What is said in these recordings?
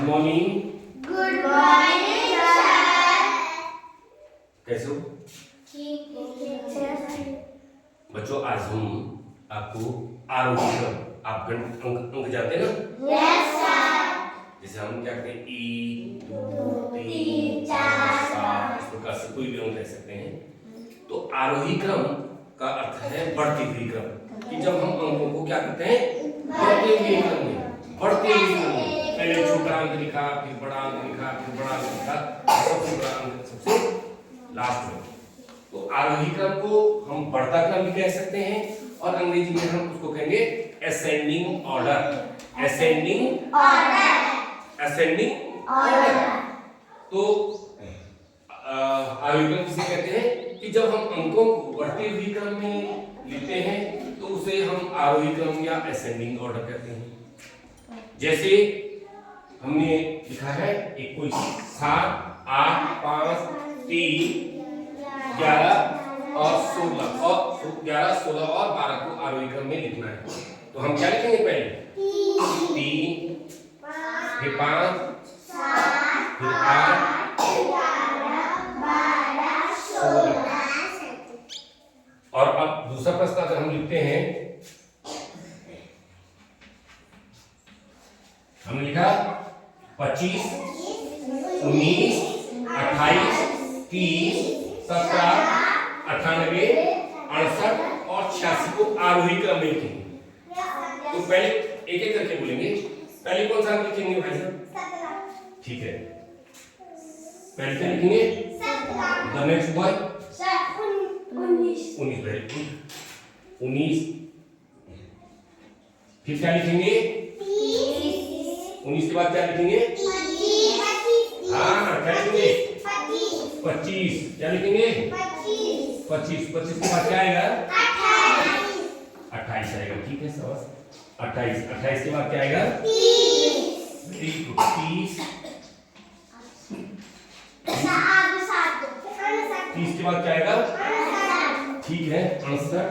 Good morning. Good morning sir. कैसे हो ठीक है बच्चों? आज हम आपको आरोही क्रम, आप गणित अंक जानते हैं ना? Yes sir. जैसे हम क्या कहते हैं, 1 2 3 3 4 7, इस प्रकार से कोई भी अंक कह सकते हैं। तो आरोही क्रम का अर्थ है बढ़ती हुई क्रम, कि जब हम अंकों को क्या करते हैं, बढ़ते हुए क्रम में, बढ़ते हुए क्रम में, पहले छोटा अंक लिखा, फिर बड़ा अंक लिखा, फिर बड़ा अंक लिखा, सबसे बड़ा अंक सबसे लास्ट में। तो आरोही क्रम को हम बढ़ता क्रम भी कह सकते हैं, और अंग्रेजी में हम उसको कहेंगे ascending order. Ascending order, ascending order. तो आरोही क्रम किसे कहते हैं कि जब हम अंकों को बढ़ते हुए क्रम में लिखते हैं तो उसे हम आरोही क्रम या असेंडिंग ऑर्डर कहते हैं। जैसे हमने लिखा है एक कोई 7 8 5 3 11 और 16 और 11 16 और 12 को आरोही क्रम में लिखना है। तो हम क्या लिखेंगे? पहले 3 फिर 5 फिर 8 16। और अब दूसरा प्रश्न अगर हम लिखते हैं, हमने लिखा 25 19 28 30 17 98 68 और 86 को आरोही क्रम में लिखेंगे। तो पहले एक एक करके बोलेंगे। पहले कौन सा अंक लिखेंगे भाई साहब? ठीक है, पहले क्या लिखेंगे? The next boy 19 very good 19। फिर क्या लिखेंगे? 19 के बाद क्या लिखेंगे? हाँ क्या लिखेंगे? 25। क्या लिखेंगे? 25 के बाद क्या आएगा? 28 आएगा। ठीक है समझ। 28 के बाद क्या आएगा? 30 30 के बाद क्या आएगा? ठीक है 68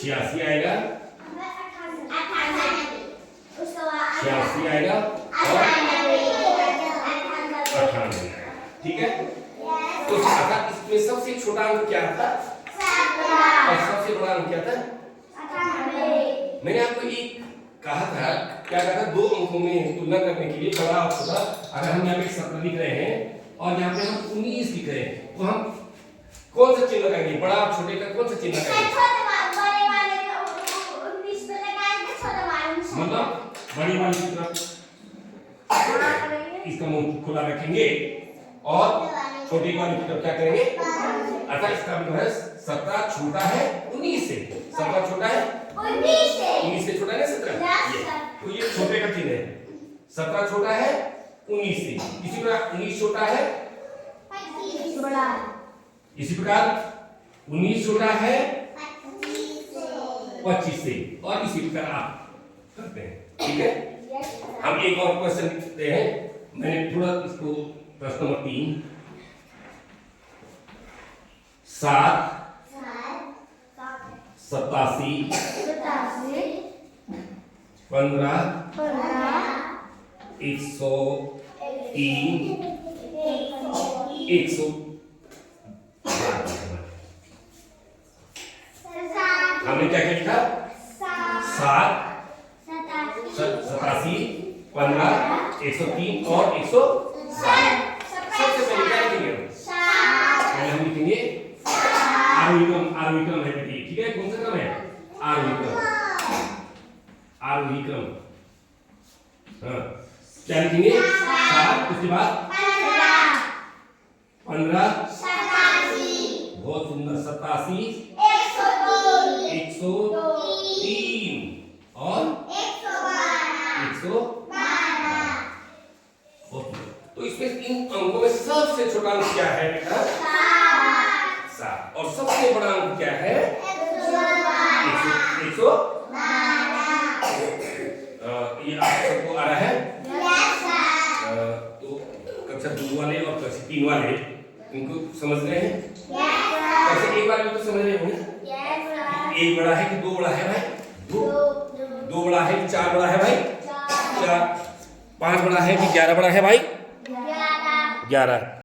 86 आएगा 86 आएगा और 98। ठीक है। तो इसमें सबसे छोटा अंक क्या था और सबसे बड़ा अंक क्या था? मैंने आपको एक कहा था, क्या कहा था? दो अंकों में तुलना करने के लिए बड़ा और छोटा। अगर हम यहाँ पे 17 लिख रहे हैं और यहाँ पे हम 19 लिख रहे हैं, तो हम कौन सा चिन्ह लगाएंगे? बड़ा और छोटे का कौन सा चिन्ह लगाएंगे? मतलब बड़ी वाली की तरफ इसका मुंह खुला रखेंगे और छोटी वाली की तरफ क्या करेंगे? अर्थात इसका मतलब है 17 छोटा है 19 से। 17 छोटा है 19 से छोटा है 17। तो ये छोटे का चिन्ह है। 17 छोटा है 19 से। इसी प्रकार 19 छोटा है इसी प्रकार 19 छोटा है 25 से, और इसी प्रकार आप करते हैं। ठीक है। हम एक और क्वेश्चन लिखते हैं। मैंने थोड़ा इसको प्रश्न नंबर 3 7 87 15 103 100। हमने क्या क्या लिखा? 7 87 15 103 और 107। सबसे पहले क्या लिखेंगे? पहले हम लिखेंगे आरोही क्रम है बेटी। ठीक है, कौन सा क्रम है? आरोही क्रम। हाँ क्या लिखेंगे? 7 उसके बाद 15 बहुत सुंदर 87 103 और 112। तो इसमें इन अंकों में सबसे छोटा अंक क्या है बेटा? 7। और सबसे बड़ा अंक क्या है? 112। ये आप सबको आ रहा है? तो कक्षा 2 वाले और कक्षा 3 वाले इनको समझ रहे हैं? कक्षा 1 वाले तो समझ रहे होंगे। एक बड़ा है कि 2 बड़ा है भाई? 2 बड़ा है है कि 4 बड़ा है भाई? 4। 5 बड़ा है कि 11 बड़ा है भाई? 11।